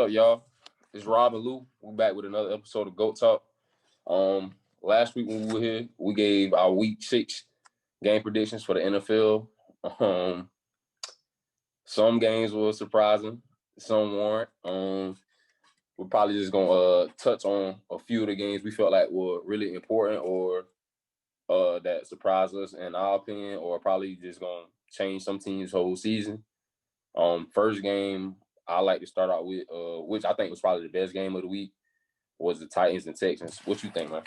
up, y'all? It's Rob and Lou. We're back with another episode of Goat Talk. Last week when we were here, we gave our Week 6 game predictions for the NFL. Some games were surprising, some weren't. We're probably just gonna touch on a few of the games we felt like were really important or that surprised us in our opinion, or probably just gonna change some teams' whole season. First game I like to start out with, which I think was probably the best game of the week, was the Titans and Texans. What you think, man?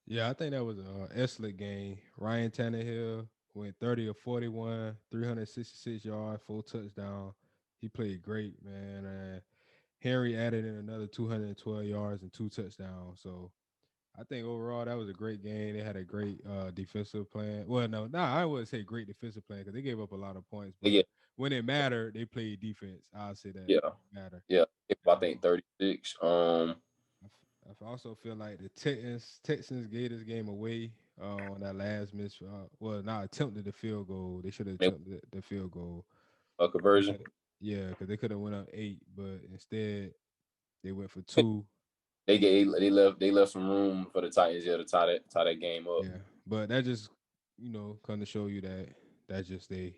Yeah, I think that was an excellent game. Ryan Tannehill went 30 of 41, 366 yards, 4 touchdowns. He played great, man. Henry added in another 212 yards and 2 touchdowns. So I think overall that was a great game. They had a great defensive plan. Well, no, I wouldn't say great defensive plan because they gave up a lot of points. But Yeah, when it mattered, they played defense. I'll say that yeah, matter. yeah. I Uh, think 36. I also feel like the Texans gave this game away on that last miss. Well, not attempted the field goal. They should have They attempted the field goal. a They conversion. could, yeah, because they could have went up 8, but instead they went for 2. They left some room for the Titans, yeah, to tie that game up. Yeah, but that just kind of show you that that's just they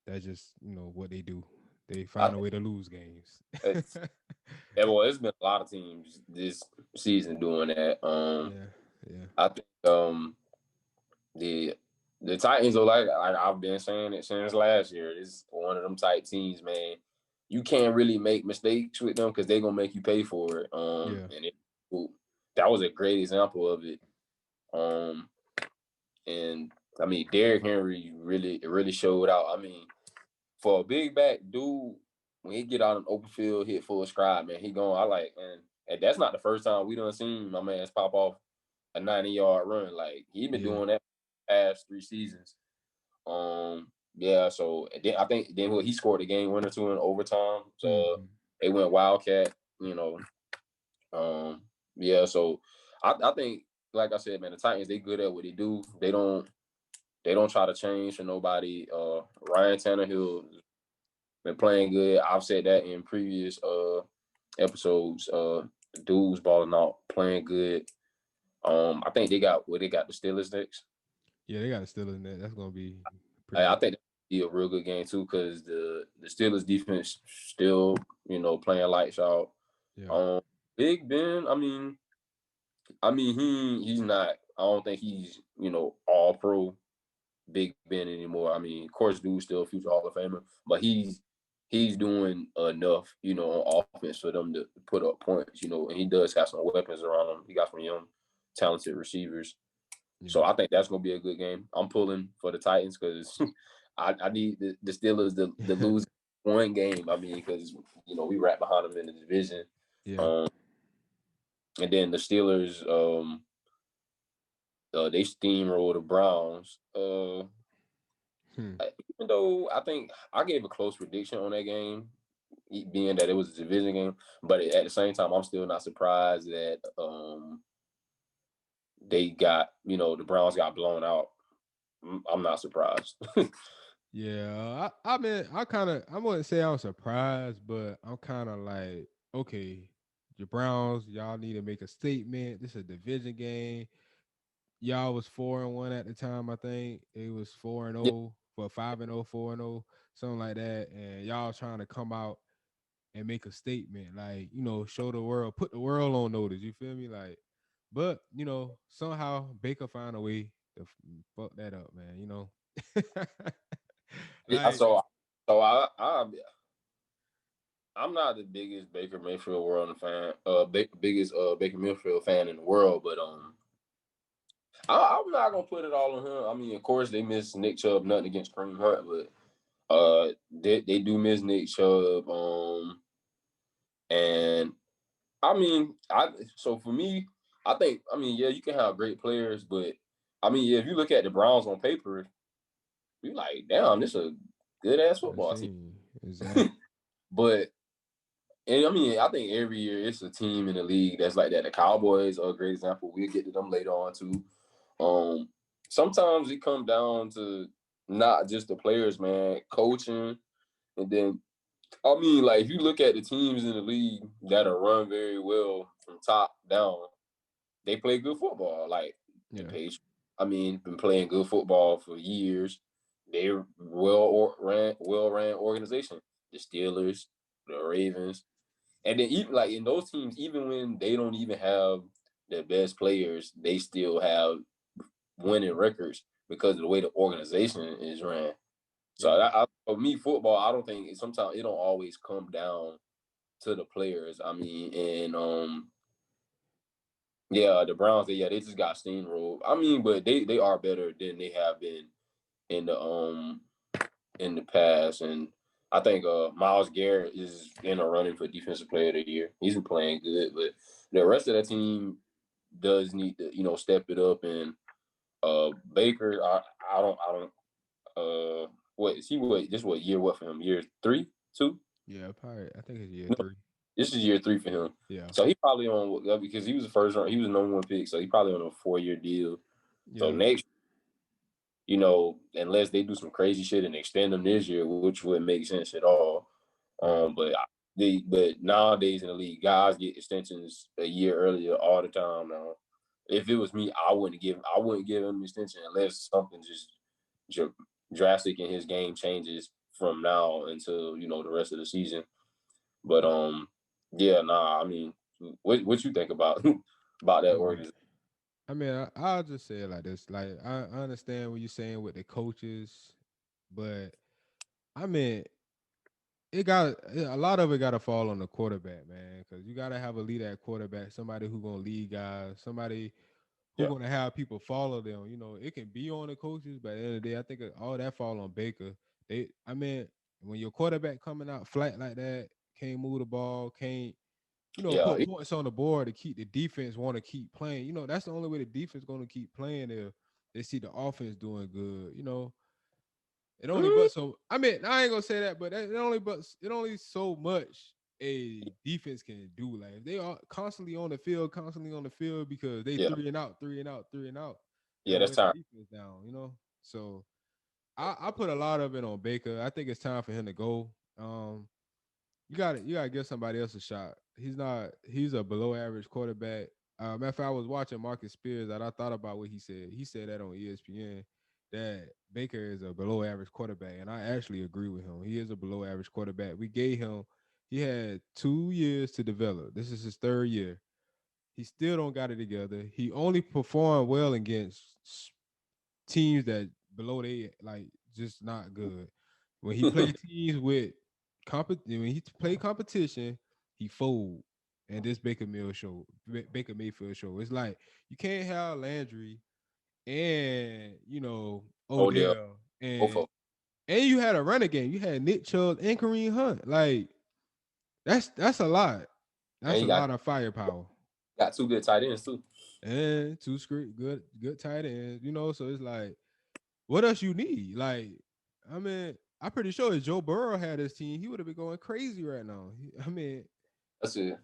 that's just what they do. They I find a way to lose games. think well, it's been a lot of teams this season doing that. Yeah, yeah, I think the the Titans are like I've been saying it since last year. It's one of them tight teams, man. You can't really make mistakes with them because they're gonna make you pay for it. yeah, That was a great example of it. Um, and I mean, Derrick Henry really showed out. I mean, for a big back dude, when he get out on open field, hit full stride, man, he going. I like, and that's not the first time we done seen my man's pop off a 90-yard run. Like he been yeah. doing that past 3 seasons. Yeah. So then I think then he scored a game winner too in overtime. So Hmm. they went Wildcat. You know. Um. Yeah. So I think, like I said, man, the Titans they good at what they do. They don't try to change for nobody. Ryan Tannehill been playing good. I've said that in previous episodes. Dudes balling out, playing good. I think they got the Steelers next. Yeah, they got a still in there. That's gonna be I pretty. think that'll be a real good game too because the Steelers defense still playing lights out. Yeah. Um, Big Ben, I mean he's not. I don't think he's all pro Big Ben anymore. I mean, of course, dude's still a future Hall of Famer, but he's doing enough, on offense for them to put up points, and he does have some weapons around him. He got some young, talented receivers. So Yeah. I think that's gonna be a good game. I'm pulling for the Titans because I need the Steelers to lose one game. I mean, because we right behind them in the division. Yeah. Um, and then the Steelers, they steamroll the Browns. Hmm. Even though I think I gave a close prediction on that game, being that it was a division game, but at the same time, I'm still not surprised that they got the Browns got blown out. I'm not surprised. Yeah. I mean, I wouldn't say I'm surprised, but I'm kind of like, okay, the Browns, y'all need to make a statement. This is a division game. Y'all was 4-1 at the time. I think it was 4-0, for 5-0, 4-0, something like that. And y'all trying to come out and make a statement, like show the world, put the world on notice. You feel me? Like, but somehow Baker found a way to fuck that up, man. Yeah, Like, I'm not the biggest Baker Mayfield world fan, biggest Baker Mayfield fan in the world, but I'm not gonna put it all on him. I mean, of course they miss Nick Chubb, nothing against Kareem Hunt, but they do miss Nick Chubb, and I mean, so for me, I think yeah, you can have great players, but I mean, yeah, if you look at the Browns on paper, you like, damn, this is a good ass football team. machine, exactly. But and I mean, I think every year it's a team in the league that's like that. The Cowboys are a great example. We'll get to them later on too. Um, Sometimes it comes down to not just the players, man, coaching, and then I mean, like if you look at the teams in the league that are run very well from top down, they play good football. Like the Yeah, Patriots, I mean, been playing good football for years. They're well ran organization. The Steelers, the Ravens, and then even like in those teams, even when they don't even have the best players, they still have winning records because of the way the organization is ran. So yeah, for me, football, I don't think sometimes it don't always come down to the players. I mean, and yeah, the Browns, they just got steamrolled. I mean, but they are better than they have been in the past, and I think Myles Garrett is in a running for defensive player of the year. He's been playing good, but the rest of the team does need to step it up. And Baker, I don't what is he? What this what year? What for him? Year three, two? yeah. Probably, I think it's year No, 3. this is year three for him. Yeah, So he probably on because he was the first round. He was the number one pick, so he probably on a 4-year deal. So yeah, next, unless they do some crazy shit and extend them this year, which wouldn't make sense at all. right. But nowadays in the league, guys get extensions a year earlier all the time now. If it was me, I wouldn't give him an extension unless something just dr- drastic in his game changes from now until the rest of the season. But yeah, nah. I mean, what you think about about that I mean, organization? I'll just say it like this. Like, I understand what you're saying with the coaches, but I mean, a lot of it got to fall on the quarterback, man, because you got to have a leader at quarterback, somebody who gonna lead guys, somebody who Yeah. gonna have people follow them. It can be on the coaches, but at the end of the day, I think all that fall on Baker. I mean, when your quarterback coming out flat like that, can't move the ball, can't Yeah. put points on the board to keep the defense want to keep playing. That's the only way the defense going to keep playing if they see the offense doing good. It only Mm, but so I mean I ain't gonna say that, but it only so much a defense can do. Like if they are constantly on the field because they yeah. three and out, three and out, three and out, that Yeah. don't That's wear the time. defense down. So I put a lot of it on Baker. I think it's time for him to go. You gotta give somebody else a shot. He's a below average quarterback. Matter of fact, I was watching Marcus Spears and I thought about what he said. He said that on ESPN that Baker is a below average quarterback, and I actually agree with him. He is a below average quarterback. He had 2 years to develop. This is his third year. He still don't got it together. He only performed well against teams that below they like just not good. When he played teams with when he played competition, he fold. And this Baker Mayfield show. It's like you can't have Landry and Odell, Odell both of them. and you had a running game. You had Nick Chubb and Kareem Hunt. Like that's a lot. And That's he a got lot of firepower. got two good tight ends too. And two good tight ends. So it's like what else you need? Like, I mean, I'm pretty sure if Joe Burrow had his team, he would have been going crazy right now. I mean, That's a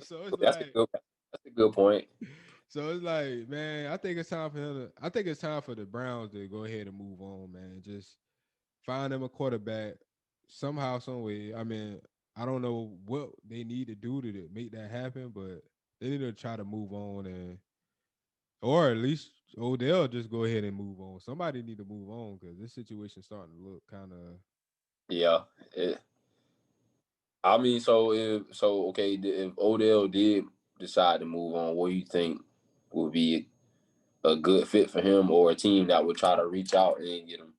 so it's that's a like, good that's a good point. man, I think it's time for him to. I think it's time for the Browns to go ahead and move on, man. Just find them a quarterback somehow, some way. I mean, I don't know what they need to do to make that happen, but they need to try to move on or at least Odell just go ahead and move on. Somebody need to move on because this situation's starting to look kind of. Yeah. I mean, okay, if Odell did decide to move on, what do you think would be a good fit for him, or a team that would try to reach out and get him?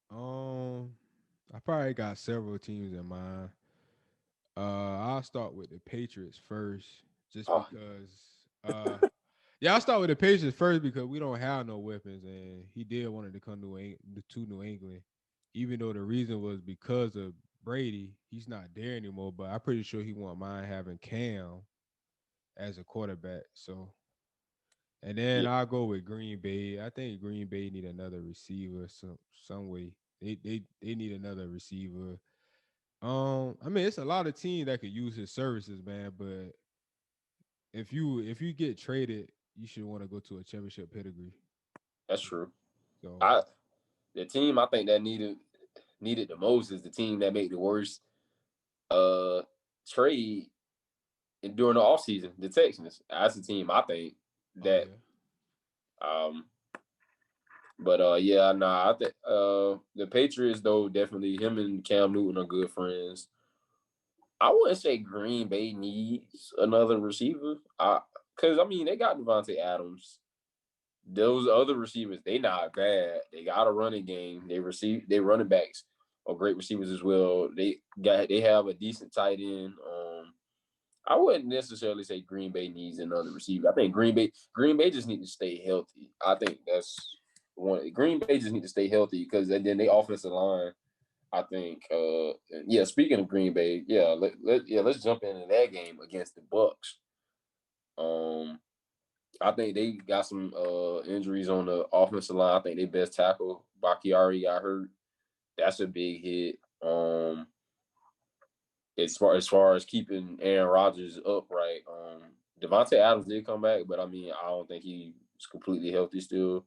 Um, I probably got several teams in mind. I'll start with the Patriots first, just Oh, because. Yeah, I'll start with the Patriots first because we don't have no weapons, and he did wanted to come to New England, even though the reason was because of Brady. He's not there anymore, but I'm pretty sure he won't mind having Cam as a quarterback. So, and then yeah, I'll go with Green Bay. I think Green Bay need another receiver some way. They need another receiver. I mean, it's a lot of teams that could use his services, man. But if you get traded, you should want to go to a championship pedigree. that's true. So I the team I think that needed the most is the team that made the worst uh trade during the offseason, the Texans. That's the team I think Oh that yeah. um but yeah, nah, I think the Patriots though definitely him and Cam Newton are good friends. I wouldn't say Green Bay needs another receiver. Cause I mean they got Devontae Adams. Those other receivers, they not bad. They got a running game. They running backs are great receivers as well. They have a decent tight end. I wouldn't necessarily say Green Bay needs another receiver. I think Green Bay just need to stay healthy. I think that's one. Green Bay just need to stay healthy because then they offensive line. I think. Yeah. Speaking of Green Bay, yeah. Let's jump into that game against the Bucks. Um, I think they got some injuries on the offensive line. I think they best tackle Bakhtiari got hurt. That's a big hit. As far as keeping Aaron Rodgers upright, Devontae Adams did come back, but I mean I don't think he's completely healthy still.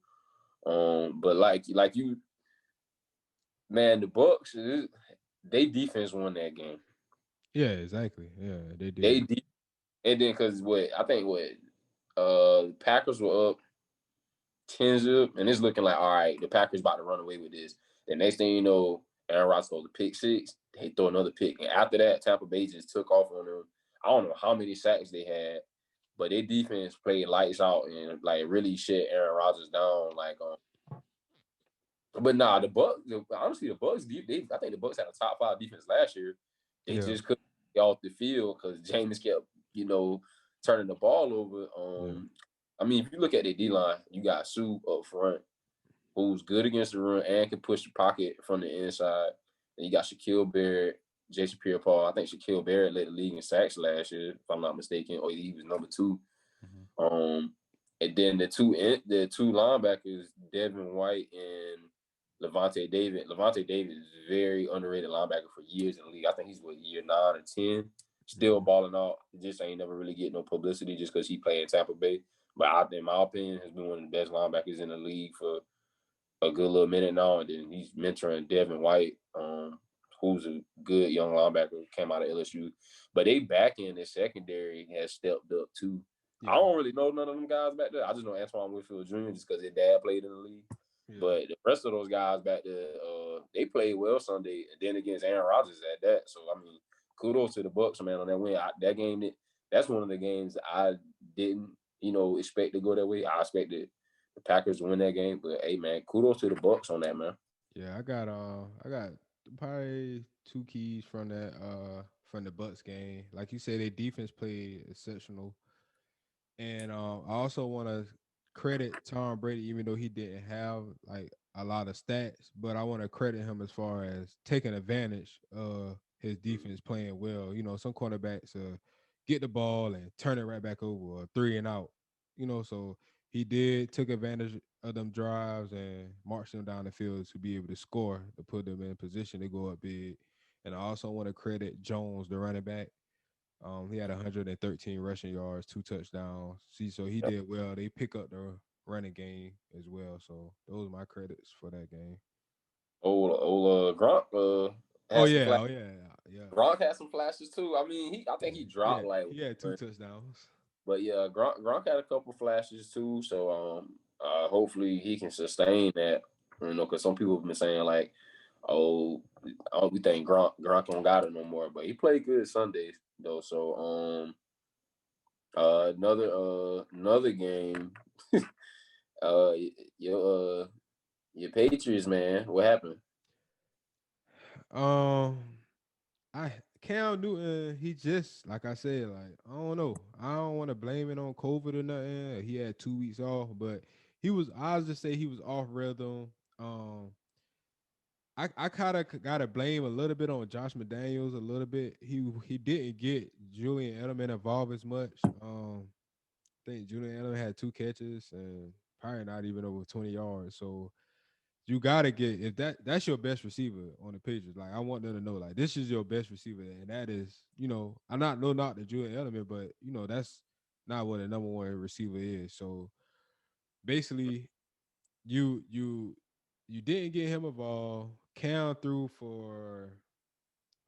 But like you, man, the Bucks, they defense won that game. Yeah, exactly. Yeah, they They did. de- and then because what Packers were up 10-zip, and it's looking like all right, the Packers about to run away with this. The next thing you know, Aaron Rodgers throws a pick six. They throw another pick, and after that, Tampa Bay just took off on them. I don't know how many sacks they had, but their defense played lights out and like really shut Aaron Rodgers down. But nah, honestly, the Bucks, I think the Bucks had a top five defense last year. They Yeah, just couldn't get off the field because Jameis kept, turning the ball over. yeah, I mean, if you look at their D line, you got Sue up front, who's good against the run and can push the pocket from the inside. And you got Shaquille Barrett, Jason Pierre-Paul. I think Shaquille Barrett led the league in sacks last year, if I'm not mistaken, or he was number two. hmm Um, and then the two linebackers, Devin White and Levante David. Levante David is a very underrated linebacker for years in the league. I think he's year 9 or 10, still hmm balling out. Just ain't never really getting no publicity just because he played in Tampa Bay. But in my opinion, has been one of the best linebackers in the league for a good little minute now, and then he's mentoring Devin White, who's a good young linebacker, came out of LSU. But they back in the secondary has stepped up too. I yeah, don't really know none of them guys back there. I just know Antoine Winfield Jr. just because his dad played in the league. yeah, But the rest of those guys back there, they played well Sunday, and then against Aaron Rodgers at that. So I mean, kudos to the Bucks, man, on that win. That game, that's one of the games I didn't, expect to go that way. I expected the Packers to win that game. But hey, man, kudos to the Bucks on that, man. yeah. I got probably two keys from the Bucks game. Like you said, their defense played exceptional. And I also want to credit Tom Brady, even though he didn't have like a lot of stats, but I want to credit him as far as taking advantage of his defense playing well. You know, some quarterbacks get the ball and turn it right back over or three and out. You know, so he did took advantage of them drives and marched them down the field to be able to score to put them in position to go up big. And I also want to credit Jones, the running back. He had 113 rushing yards, two touchdowns. See, so he did well. They pick up the running game as well. So those are my credits for that game. Old Gronk Oh had some yeah, flash. oh yeah, yeah, Gronk had some flashes too. I mean, I think yeah. he He dropped had like he had two one, touchdowns. but yeah, Gronk had a couple flashes too. So hopefully he can sustain that. Because some people have been saying like, oh, we think Gronk don't got it no more, but he played good Sundays though. So another game. uh, your your Patriots, man, what happened? Um, I Cam Newton, he just like I said, like I don't know. I don't want to blame it on COVID or nothing. He had 2 weeks off, but I was just say he was off rhythm. Um, I kind of gotta blame a little bit on Josh McDaniels a little bit. He didn't get Julian Edelman involved as much. I think Julian Edelman had 2 catches and probably not even over 20 yards. So you gotta get if that's your best receiver on the Patriots. Like I want them to know, like this is your best receiver, and that is, I'm not no not the Julian Edelman, but that's not what a number one receiver is. So basically, you you you didn't get him involved. Cam threw for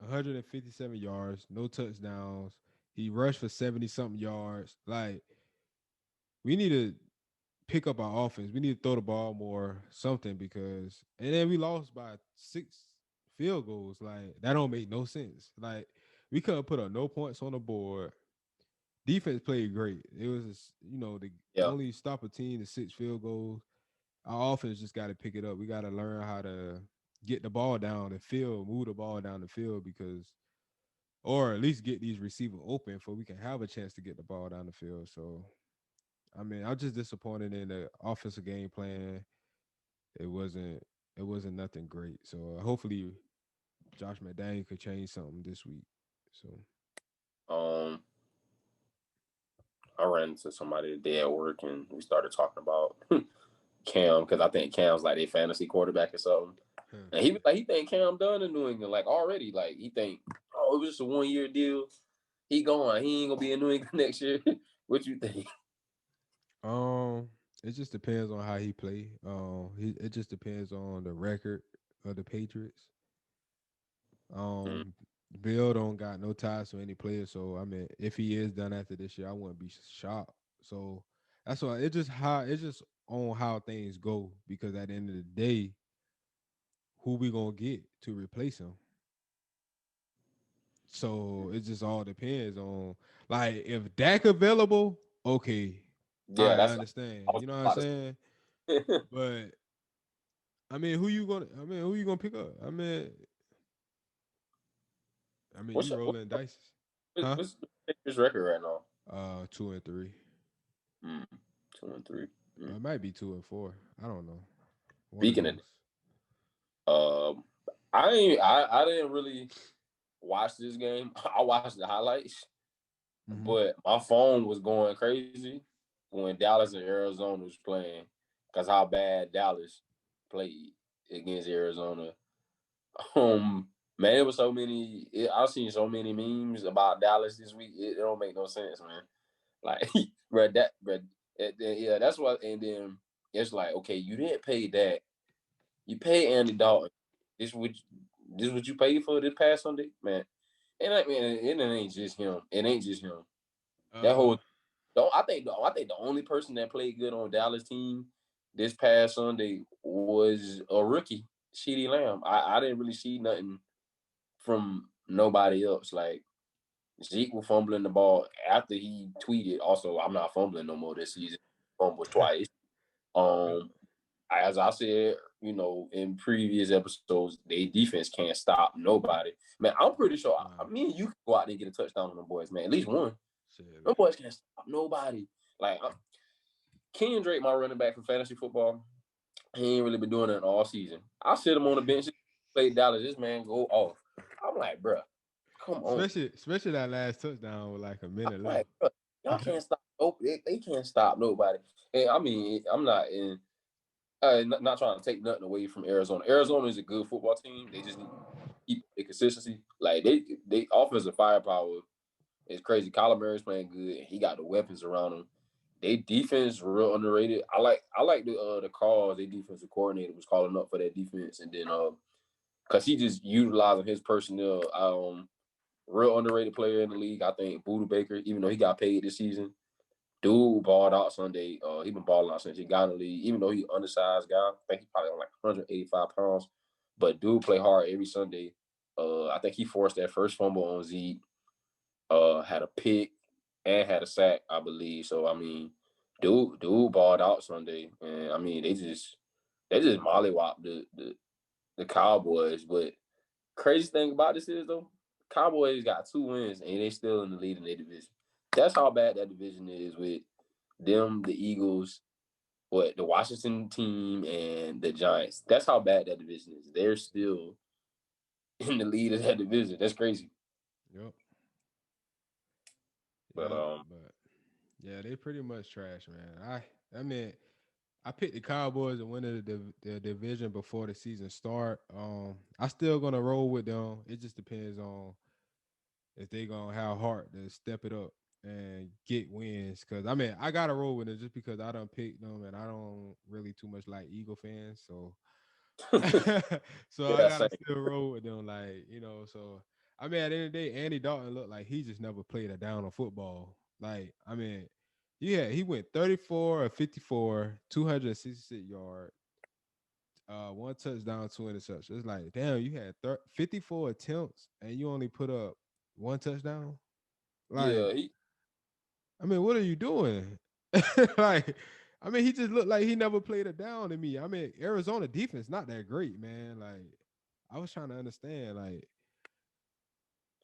157 yards, no touchdowns. He rushed for 70 something yards. Like, we need to pick up our offense. We need to throw the ball more, something, because and then we lost by 6 field goals. Like, that don't make no sense. Like, we couldn't put up no points on the board. Defense played great. It was the Yeah. only stop a team to 6 field goals. Our offense just got to pick it up. We got to learn how to get the ball down the field, move the ball down the field, because or at least get these receivers open for we can have a chance to get the ball down the field. So I mean, I'm just disappointed in the offensive game plan. It wasn't it wasn't nothing great. So hopefully Josh McDaniel could change something this week. So Um, I ran into somebody today at work and we started talking about Cam because I think Cam's like a fantasy quarterback or something. huh. And he was like, he think Cam done in New England like already. Like he think, oh, it was just a 1 year deal. He going, he ain't gonna be in New England next year. What you think? um, it just depends on how he play. It just depends on the record of the Patriots. Mm. Um, Bill don't got no ties to any player, so I mean, if he is done after this year, I wouldn't be shocked. So that's why it's just on how things go, because at the end of the day, who we gonna get to replace him? So it just all depends on, like, if Dak available, okay, Yeah, I that's I understand. was You know what I'm about to saying? say. But who you gonna pick up? I mean what's you rolling dice. Huh? what's his record right now? 2-3. Mm, 2-3. Mm. It might be 2-4. I don't know. One of Speaking of, those. um, I didn't really watch this game. I watched the highlights, Mm-hmm. but my phone was going crazy when Dallas and Arizona was playing because how bad Dallas played against Arizona. Man, it was so many. I've seen so many memes about Dallas this week. It don't make no sense, man. Like, yeah, that's what. And then it's like, okay, you didn't pay that. You pay Andy Dalton. This what this what you paid for this past Sunday, man. And I mean, it ain't just him. It ain't just him. That Uh whole don't I think the only person that played good on Dallas team this past Sunday was a rookie, CeeDee Lamb. I didn't really see nothing from nobody else. Like Zeke was fumbling the ball after he tweeted. Also, I'm not fumbling no more this season. Fumbled twice. Yep. Um, as I said, in previous episodes, they defense can't stop nobody. Man, I'm pretty sure. Nah. Me and you can go out there and get a touchdown on them boys, man. At least one. Shit. Them boys can't stop nobody. Like Ken Drake, my running back for fantasy football, he ain't really been doing it all season. I sit him on the bench, play Dallas. This man go off. I'm like, bro, come on. Especially that last touchdown with like a I'm minute like, left. bro, y'all can't stop. Nope, they can't stop nobody. And I mean, I'm not in. Not trying to take nothing away from Arizona. Arizona is a good football team. They just need to keep the consistency. Like they offensive firepower is crazy. Kyler Murray's playing good. He got the weapons around him. They defense real underrated. I like the calls their defensive coordinator was calling up for that defense, and then because he just utilizing his personnel. Real underrated player in the league. I think Buda Baker, even though he got paid this season, dude balled out Sunday. He been balling out since he got in the league. Even though he undersized guy, I think he probably on like 185 pounds. But dude play hard every Sunday. I think he forced that first fumble on Zeke. Had a pick and had a sack, I believe. So I mean, dude balled out Sunday, and I mean they just mollywopped the Cowboys. But crazy thing about this is though, Cowboys got 2 wins and they still in the lead in their division. That's how bad that division is with them, the Eagles, the Washington team, and the Giants. That's how bad that division is. They're still in the lead of that division. That's crazy. Yep. But Yep. But yeah, they pretty much trash, man. I mean, I picked the Cowboys to win the division before the season start. I still gonna roll with them. It just depends on if they gonna have heart to step it up and get wins. Cause I mean, I gotta roll with it just because I don't pick them and I don't really too much like Eagle fans. So So I Yeah, gotta same. still roll with them, like, So I mean, at the end of the day, Andy Dalton looked like he just never played a down of football. Like, I mean, yeah, he went 34 or 54, 266 yards, one touchdown, two interceptions. It's like, damn, you had 54 attempts and you only put up one touchdown. Like, Yeah, he I mean, what are you doing? Like, I mean, he just looked like he never played a down to me. I mean, Arizona defense not that great, man. Like, I was trying to understand. Like,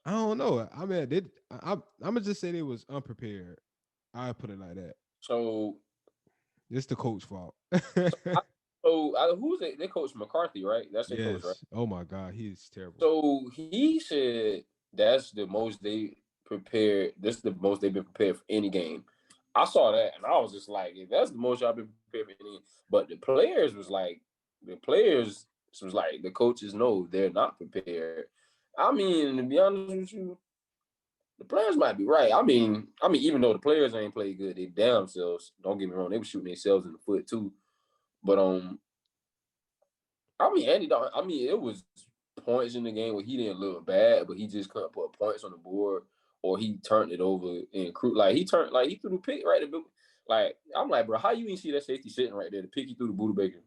I don't know. I mean, I'm gonna just say they was unprepared. I put it like that. so It's the coach fault. so who's it? They coach McCarthy, right? That's their coach, right? Yes. Oh my God, he's terrible. So he said that's the most they prepared. This is the most they've been prepared for any game. I saw that and I was just like, if that's the most y'all been prepared for any. But the players was like the coaches know they're not prepared. I mean, to be honest with you, the players might be right. I mean, even though the players ain't played good, they damn selves. Don't get me wrong, they were shooting themselves in the foot too. But I mean, Andy Dalton. I mean, it was points in the game where he didn't look bad, but he just couldn't put points on the board, or he turned it over and like he threw the pick right. Like I'm like, bro, how you ain't see that safety sitting right there? The pick he threw to Buda Baker.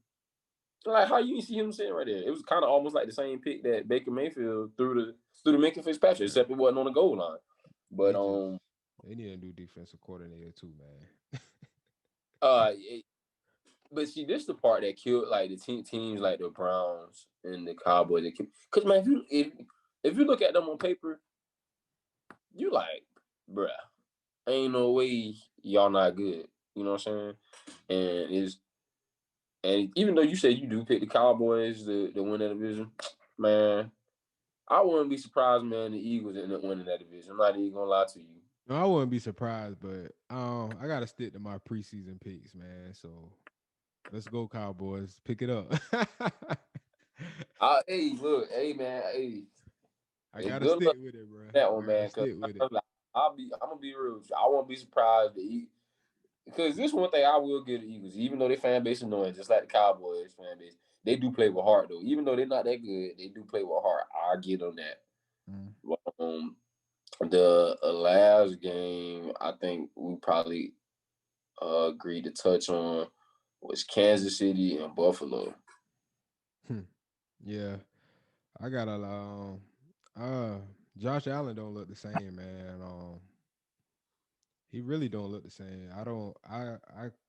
Like how you ain't see him sitting right there? It was kind of almost like the same pick that Baker Mayfield threw to Minka Fitzpatrick, except it wasn't on the goal line. But They just they need a new defensive coordinator too, man. uh, but see, this the part that killed like the teams like the Browns and the Cowboys. Because man, if you look at them on paper, you like, bruh, ain't no way y'all not good. You know what I'm saying? And even though you say you do pick the Cowboys to win that division, man, I wouldn't be surprised, man. The Eagles end up winning that division. I'm not even gonna lie to you. No, I wouldn't be surprised, but I gotta stick to my preseason picks, man. So let's go, Cowboys. Pick it up. Hey, look, hey man, I hey, gotta good stick luck with it, bro. with that one, I gotta man. Because stick with it. I'm gonna be real with you. I won't be surprised because this one thing I will give the Eagles, even though their fan base is annoying, just like the Cowboys fan base, they do play with heart though. Even though they're not that good, they do play with heart. I get on that. Mm. The last game I think we probably agreed to touch on was Kansas City and Buffalo. Hmm. Yeah, I got a uh Josh Allen don't look the same, man. He really don't look the same. I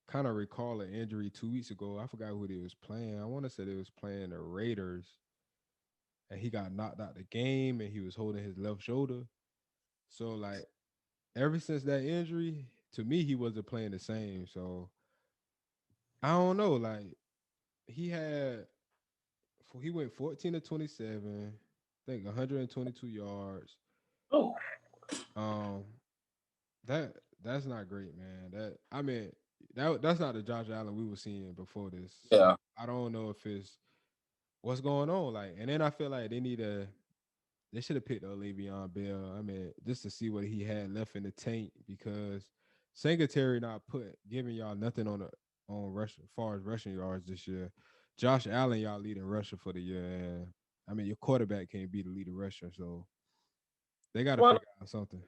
kind of recall an injury 2 weeks ago. I forgot who they was playing. I want to say they was playing the Raiders, and he got knocked out the game, and he was holding his left shoulder. So like ever since that injury, to me he wasn't playing the same. So I don't know. Like he went 14 to 27, I think 122 yards. Oh, Um, that that's not great, man. That's not the Josh Allen we were seeing before this. So yeah. I don't know if it's what's going on. Like, and then I feel like they should have picked up Le'Veon Bell. I mean, just to see what he had left in the tank because Singletary not giving y'all nothing on rush as far as rushing yards this year. Josh Allen, y'all leading rusher for the year. And I mean, your quarterback can't be the leading rusher, so they got to Why not? figure out something.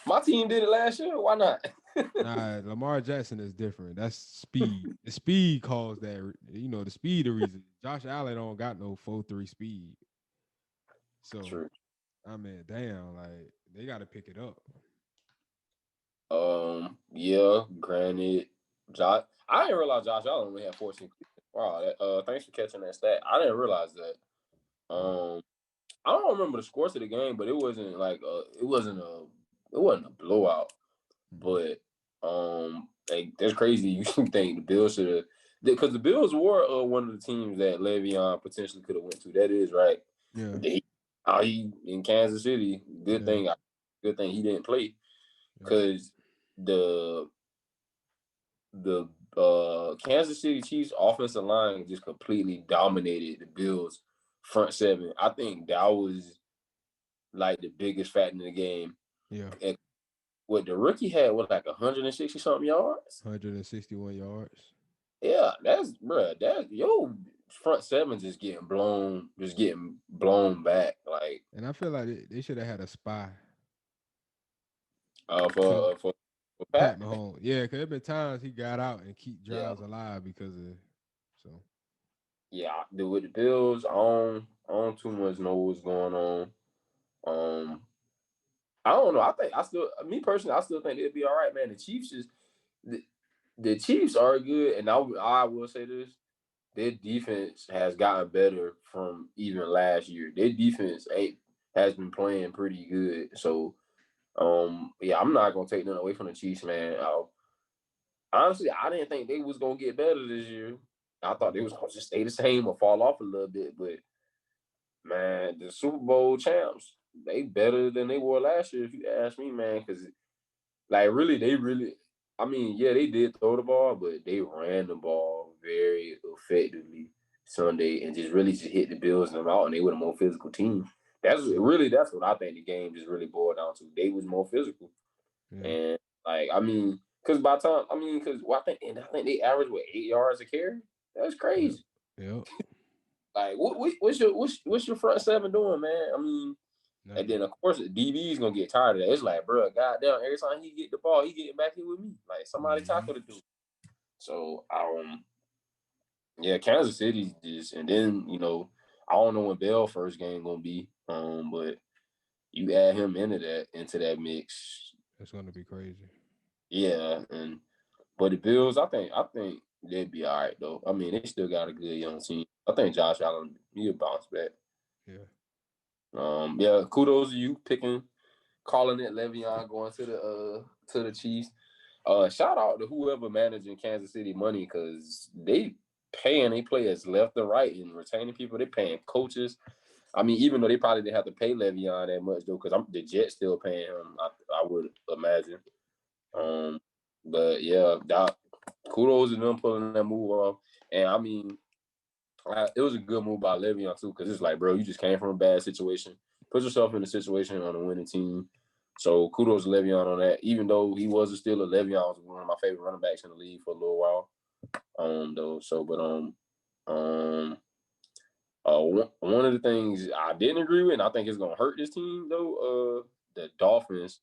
My team did it last year. Why not? Nah, Lamar Jackson is different. That's speed. The speed caused that. The speed the reason. Josh Allen don't got no 4.3 speed. So True. I mean, damn, like they got to pick it up. Yeah, granted, Josh. I didn't realize Josh Allen only had 14. Wow, thanks for catching that stat. I didn't realize that. I don't remember the scores of the game, but it wasn't a blowout. Mhm. But like that's crazy. You think the Bills should have, because the Bills were one of the teams that Le'Veon potentially could have went to. That is right. Yeah, He in Kansas City. yeah, Good thing he didn't play yeah, because the the Kansas City Chiefs offensive line just completely dominated the Bills front seven. I think that was like the biggest factor in the game. yeah. And what the rookie had was like 160 something yards. 161 yards. Yeah, that's bruh. That's yo. front seven just getting blown back. Like And I feel like they should have had a spy uh to for uh, for, for Pat Pat. Mahomes. Yeah, because there been times he got out and keep Yeah, drives alive because of so. yeah. With the Bills, I don't too much know what's going on. Um, I don't know. I think I still, me personally, I still think they'll be all right, man. The, the Chiefs are good, and I will say this: their defense has gotten better from even last year. Their defense has been playing pretty good. So, yeah, I'm not gonna take nothing away from the Chiefs, man. Honestly, I didn't think they was gonna get better this year. I thought they was gonna just stay the same or fall off a little bit, but man, the Super Bowl champs, they better than they were last year, if you ask me, man. Because like really, I mean, yeah, they did throw the ball, but they ran the ball very effectively Sunday and just hit the Bills and them out, and they were a more physical team. Yeah, That's what I think the game just really boiled down to. They was more physical, yeah, and like I mean, because by the time I mean, because well, I think they averaged 8 yards a carry. That's yeah, crazy. yep. Like what's your front seven doing, man? I mean, and Nothing. then of course the DB is gonna get tired of that. It's like, bro, goddamn, every time he get the ball, he getting back here with me. Like somebody Mm-hmm. tackle the dude. So yeah, Kansas City just and then, I don't know when Bell first game gonna be. But you add him into that mix. It's gonna be crazy. Yeah, but the Bills, I think they'd be all right though. I mean, they still got a good young team. I think Josh Allen he'll bounce back. Yeah, Yeah, kudos to you calling it Le'Veon going to the Chiefs. Shout out to whoever managing Kansas City money because they paying they players left and right and retaining people. They paying coaches. I mean, even though they probably didn't have to pay Le'Veon that much though, because the Jets still paying him. I would imagine. yeah, Um, but yeah, kudos to them pulling that move off. And I mean, it was a good move by Le'Veon too, because it's like, bro, you just came from a bad situation, put yourself in a situation on a winning team. So kudos to Le'Veon on that. Even though he was still a Le'Veon was one of my favorite running backs in the league for a little while. Though, so but one of the things I didn't agree with, and I think it's gonna hurt this team though, the Dolphins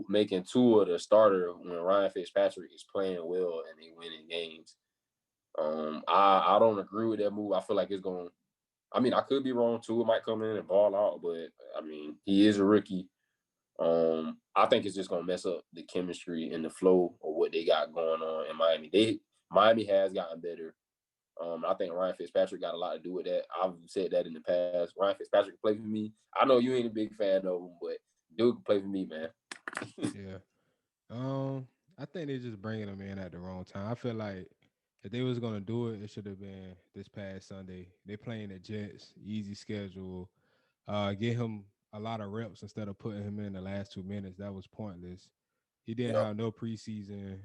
making Tua the starter when Ryan Fitzpatrick is playing well and they winning games. I don't agree with that move. I feel like it's going. I mean, I could be wrong too. It might come in and ball out, but I mean, he is a rookie. I think it's just gonna mess up the chemistry and the flow of what they got going on in Miami. Miami has gotten better. I think Ryan Fitzpatrick got a lot to do with that. I've said that in the past. Ryan Fitzpatrick can play for me. I know you ain't a big fan of him, but dude can play for me, man. yeah. I think they just bringing them in at the wrong time. I feel like if they was gonna do it, it should have been this past Sunday. They playing the Jets, easy schedule. Get him a lot of reps instead of putting him in the last 2 minutes. That was pointless. He didn't Yeah. have no preseason.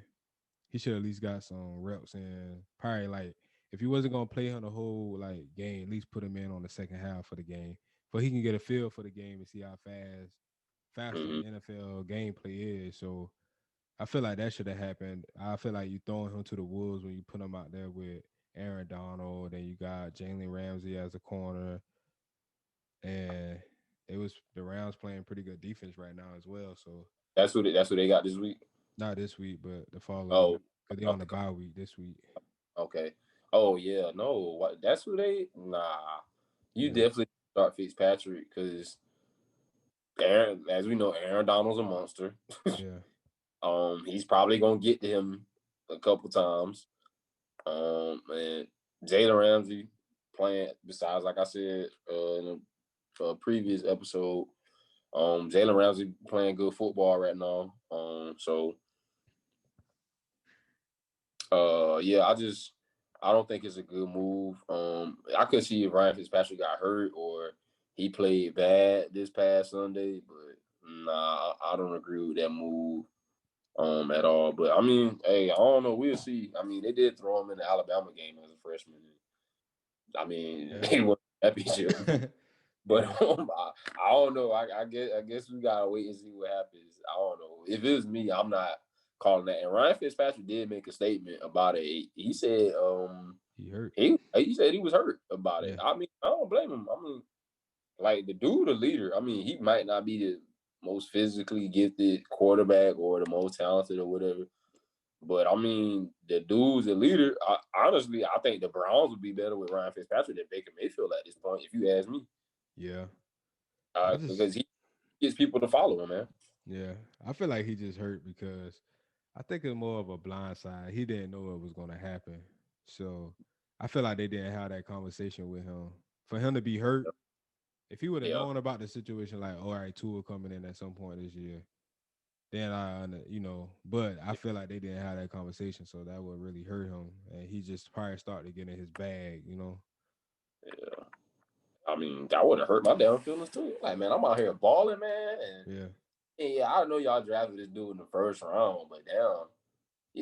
He should at least got some reps and probably like if he wasn't gonna play him the whole like game, at least put him in on the second half of the game, but he can get a feel for the game and see how faster Mm-hmm. the NFL gameplay is. So I feel like that should have happened. I feel like you throwing him to the wolves when you put him out there with Aaron Donald, then you got Jalen Ramsey as a corner, and it was the Rams playing pretty good defense right now as well. So That's what they got this week. not this week, but the following Oh, week because they on the bye week this week. okay. Oh yeah, no, what? That's who they. Nah, you Yeah, definitely start Fitzpatrick because Aaron, as we know, Aaron Donald's a monster. yeah, He's probably gonna get to him a couple times. And Jalen Ramsey playing besides, like I said in a previous episode, Jalen Ramsey playing good football right now. Yeah, I don't think it's a good move. I could see if Ryan Fitzpatrick got hurt or he played bad this past Sunday, but nah, I don't agree with that move at all. But I mean, hey, I don't know. We'll see. I mean, they did throw him in the Alabama game as a freshman. I mean, yeah, he won the championship. But yeah, I don't know. I guess we gotta wait and see what happens. I don't know. If it was me, I'm not calling that. And Ryan Fitzpatrick did make a statement about it. He said, He hurt. He said he was hurt about it. Yeah. I mean, I don't blame him. I mean, like the dude, a leader. I mean, he might not be the most physically gifted quarterback or the most talented or whatever. But I mean, the dude's a leader. Honestly, I think the Browns would be better with Ryan Fitzpatrick than Baker Mayfield at this point, if you ask me. Yeah. I just Because he gets people to follow him, man. yeah. I feel like he just hurt because I think it's more of a blind side. He didn't know it was gonna happen. So I feel like they didn't have that conversation with him. For him to be hurt, if he would have Yeah, known about the situation, like, all right, Tua coming in at some point this year, then but I feel like they didn't have that conversation, so that would really hurt him, and he just probably started getting his bag. yeah. I mean, that would have hurt my damn feelings too. Like, man, I'm out here balling, man, Yeah. and yeah, I know y'all drafted this dude in the first round, but damn,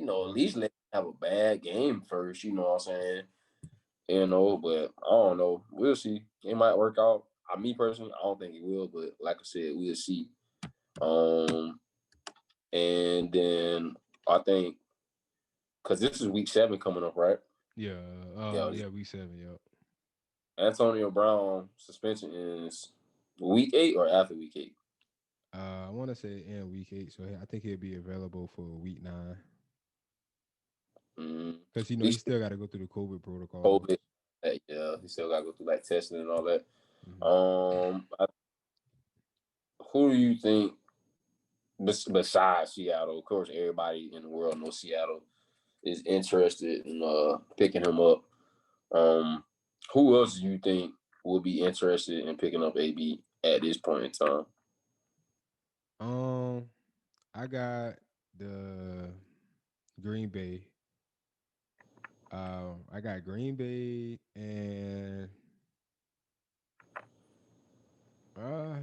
at Yeah. least let him have a bad game first. You know what I'm saying? But I don't know. We'll see. It might work out. Me personally, I don't think it will, but like I said, we'll see. Um, and then I think because this is week 7 coming up, right? Yeah. Yeah, Yeah. Week 7. Yep. Antonio Brown suspension is week 8 or after week 8. I want to say in week 8, so I think he'll be available for week 9 Mm, because he he still still got to go through the COVID protocol. COVID. Yeah, he still got to go through like testing and all that. Hmm. Who do you think besides Seattle? Of course, everybody in the world knows Seattle is interested in picking him up. Um, who else do you think will be interested in picking up AB at this point in time? Um, I got the Green Bay. I got Green Bay and uh,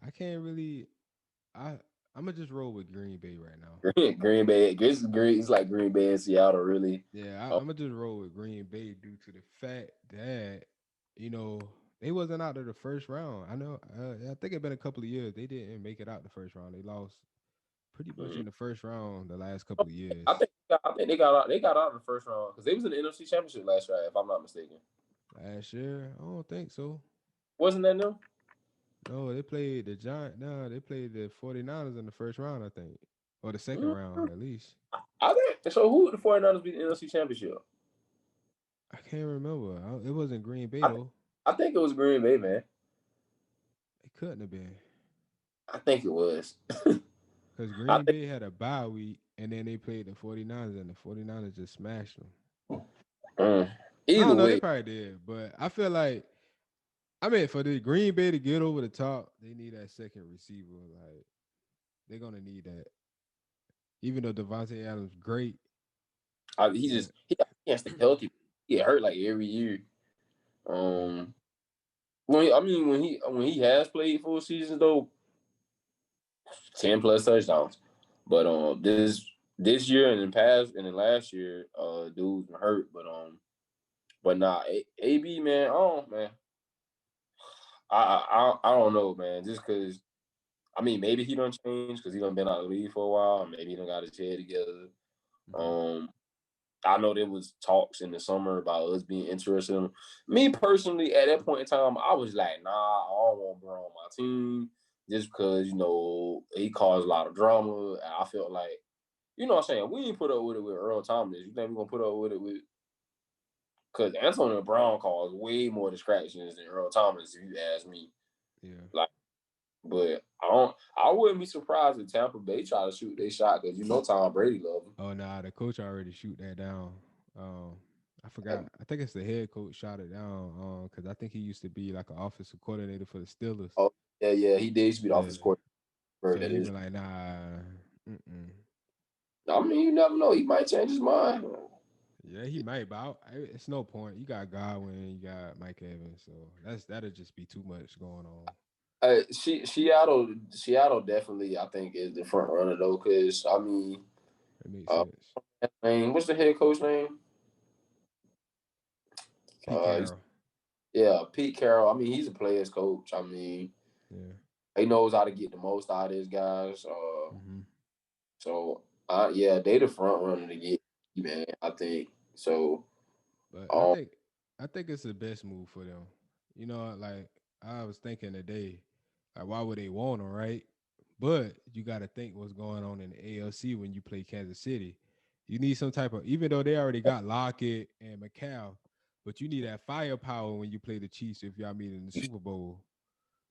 I can't really. I I'm gonna just roll with Green Bay right now. Green Bay, it's like Green Bay and Seattle, really. Yeah, Oh, I'm gonna just roll with Green Bay due to the fact that you know they wasn't out of the first round. I know. I think it's been a couple of years they didn't make it out the first round. They lost pretty much mhm. in the first round the last couple of I years. think I think they got out. They got out in the first round because they was in the NFC Championship last year, if I'm not mistaken. Last year, I don't think so. Wasn't that them? No, they played the Giant. No, they played the 49ers in the first round, I think, or the second Mhm. round at least. I think so. Who would the 49ers beat the NFC Championship? I can't remember. It wasn't Green Bay I think though. I think it was Green Bay, man. It couldn't have been I think it was. because I Green think Bay had a bye week and then they played the 49ers and the 49ers just smashed them. mm, I either don't know. They way, probably did, but I feel like for the Green Bay to get over the top, they need that second receiver. Like they're gonna need that. Even though Devontae Adams great, he but just he can't stay healthy. He get hurt like every year. yeah. Um, when he has played full seasons though, 10+ touchdowns. But this year and in past and in last year, dudes been hurt. But nah, AB man, oh man, I don't know, man. Just because I mean maybe he don't change because he done been out of the league for a while. Maybe he done got his head together. Hmm. Um, I know there was talks in the summer about us being interested in him. Me personally, at that point in time, I was like, nah, I don't want Bro on my team just because, he caused a lot of drama. And I felt like, you know what I'm saying? We ain't put up with it with Earl Thomas. You think we're going to put up with it with, because Antonio Brown caused way more distractions than Earl Thomas, if you ask me. Yeah. Like, but I wouldn't be surprised if Tampa Bay try to shoot their shot because Tom Brady love him. Oh nah, the coach already shoot that down. Um, I Like, forgot. I think it's the head coach shot it down. Because I think he used to be like an offensive coordinator for the Steelers. oh, yeah, he did used to be the Yeah. office court. So That he is. been like, nah. Mm-mm. I mean, you never know. He might change his mind. Yeah, he might, but it's no point. You got Godwin, you got Mike Evans, so that'll just be too much going on. Seattle definitely, I think, is the front runner though. Because I mean, It makes uh, sense. what's the head coach name? Pete He's, Carroll. yeah, Pete Carroll. I mean, he's a players coach. I mean, Yeah. he knows how to get the most out of his guys. Hmm. So yeah, they the front runner to get, man. I think so. But Um, I think it's the best move for them. You know, like I was thinking today, like why would they want him, right? But you got to think what's going on in the ALC when you play Kansas City. You need some type of, even though they already got Lockett and McCall, but you need that firepower when you play the Chiefs if y'all meet in the Super Bowl.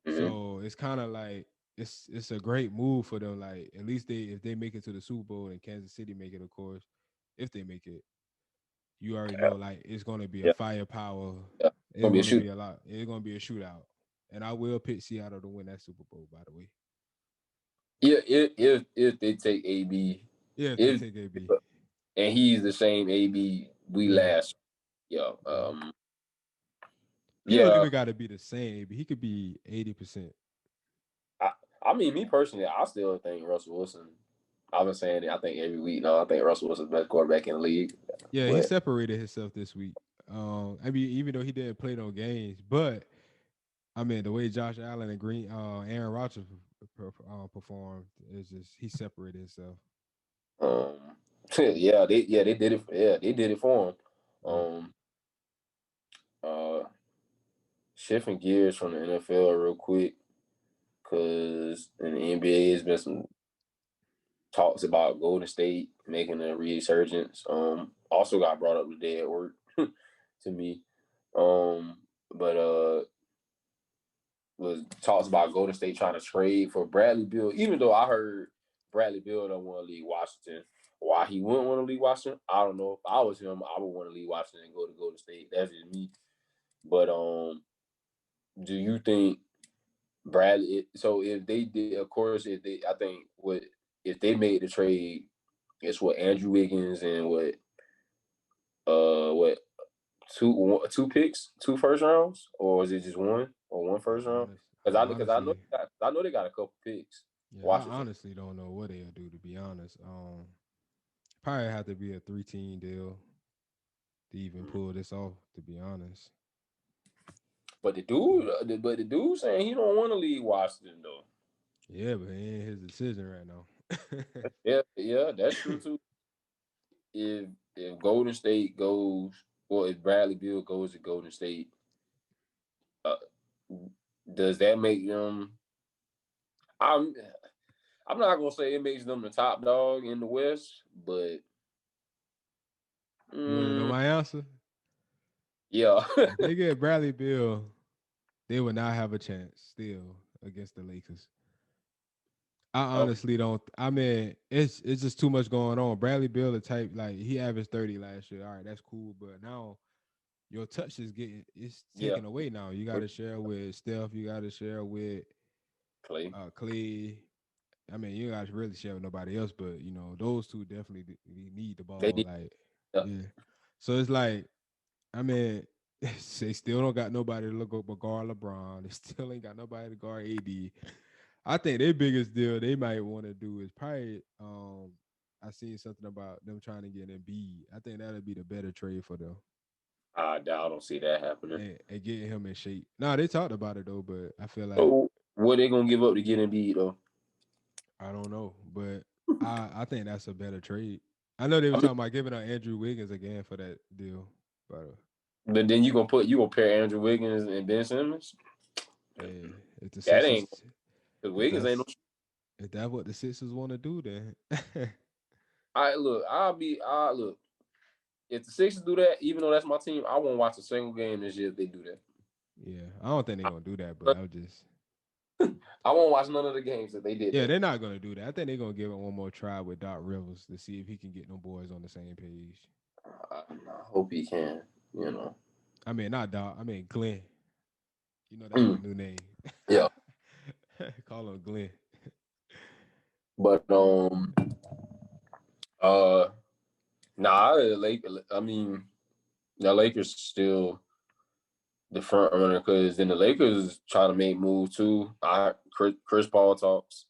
mhm. So it's kind of like it's a great move for them. Like at least they if they make it to the Super Bowl and Kansas City make it, of course, if they make it, you already Yeah, know like it's gonna be a yeah, firepower. yeah. It's It's gonna be a gonna shoot. be a lot. It's gonna be a shootout, and I will pick Seattle to win that Super Bowl. By the way, Yeah, if they take AB, yeah, if they if take AB, and he's the same AB we yeah, last. Yeah, yeah, he don't yeah. even got to be the same AB. He could be 80%. I, I mean, me personally, I still think Russell Wilson. I've been saying it. I think every week. No, I think Russell Wilson's the best quarterback in the league. Yeah, he But separated himself this week. I mean, even though he didn't play no games, but I mean, the way Josh Allen and Aaron Rodgers performed is just he separated himself. um, yeah, they did it. Yeah, they did it for him. Yeah. Um, uh, Shifting gears from the NFL real quick because in the NBA has been some talks about Golden State making a resurgence. Also got brought up today at work to me. But was talks about Golden State trying to trade for Bradley Beal, even though I heard Bradley Beal don't want to leave Washington. Why he wouldn't want to leave Washington, I don't know. If I was him, I would want to leave Washington and go to Golden State. That's just me. But do you think Bradley? So if they did, of course, if they, I think what if they made the trade, it's what Andrew Wiggins and what two picks, two first rounds, or is it just one or one first round? I Because honestly, I know they got a couple picks. yeah, I Washington. honestly don't know what they'll do. To be honest, probably have to be a 3-team deal to even pull this off. To be honest, But the dude saying he don't want to leave Washington though. yeah, but it ain't his decision right now. Yeah, yeah, that's true too. If Golden State goes, or if Bradley Beal goes to Golden State, uh, does that make them? I'm I'm not gonna say it makes them the top dog in the West, but You want to know mm, my answer? yeah, If they get Bradley Bill, they would not have a chance still against the Lakers. I okay, honestly don't. I mean, it's just too much going on. Bradley Bill, the type like he averaged 30 last year. All right, that's cool, but now your touch is getting it's yeah, taken away. Now you got to share with Steph. You got to share with Clay. Clay. I mean, you got to really share with nobody else, but you know those two definitely need the They ball. need, Like, yeah. yeah. So it's like I mean, they still don't got nobody to look up but guard LeBron. They still ain't got nobody to guard AD. I think their biggest deal they might want to do is probably I seen something about them trying to get Embiid. I think that'd be the better trade for them I doubt I don't see that happening. and getting him in shape. Nah, they talked about it though, but I feel like So what they gonna give up to get Embiid though? I don't know, but I think that's a better trade. I know they were I mean, talking about giving up Andrew Wiggins again for that deal, but but then you gonna pair Andrew Wiggins and Ben Simmons? yeah, if the That ain't Sixers, because if Wiggins ain't no. that's if that's what the Sixers want to do, then I look, I look. If the Sixers do that, even though that's my team, I won't watch a single game this year if they do that. yeah, I don't think they're gonna do that, but I'll just I won't watch none of the games if they did yeah, that. they're not gonna do that. I think they're gonna give it one more try with Doc Rivers to see if he can get them boys on the same page. I hope he can. You know. I mean, not Doc. I mean Glenn. You know that's my Mm, new name. yeah, Call him Glenn. but uh nah, I mean the Lakers still the front runner because then the Lakers trying to make moves too. Chris Paul talks.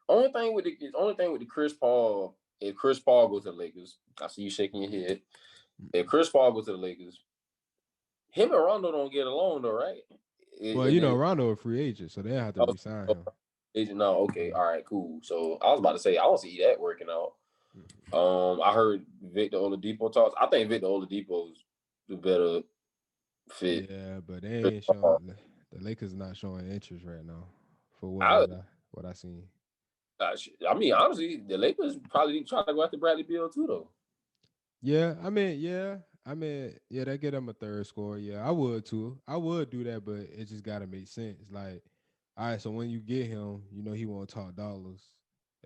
Only thing with the Chris Paul, if Chris Paul goes to the Lakers, I see you shaking your head. If Chris Paul goes to the Lakers, him and Rondo don't get along though, right? Well, And you know, then Rondo a free agent, so they have to oh, resign oh, him. agent, no, okay, Yeah. all right, cool. So I was about to say I don't see that working out. Mhm. I heard Victor Oladipo talks. I think Victor Oladipo's the better fit. Yeah, but they ain't showing the Lakers not showing interest right now for I, what I seen. I mean, honestly, the Lakers probably trying to go after Bradley Beal too, though. Yeah, they get him a third score. Yeah, I would too. I would do that, but it just gotta make sense. Like, all right, so when you get him, you know he won't talk dollars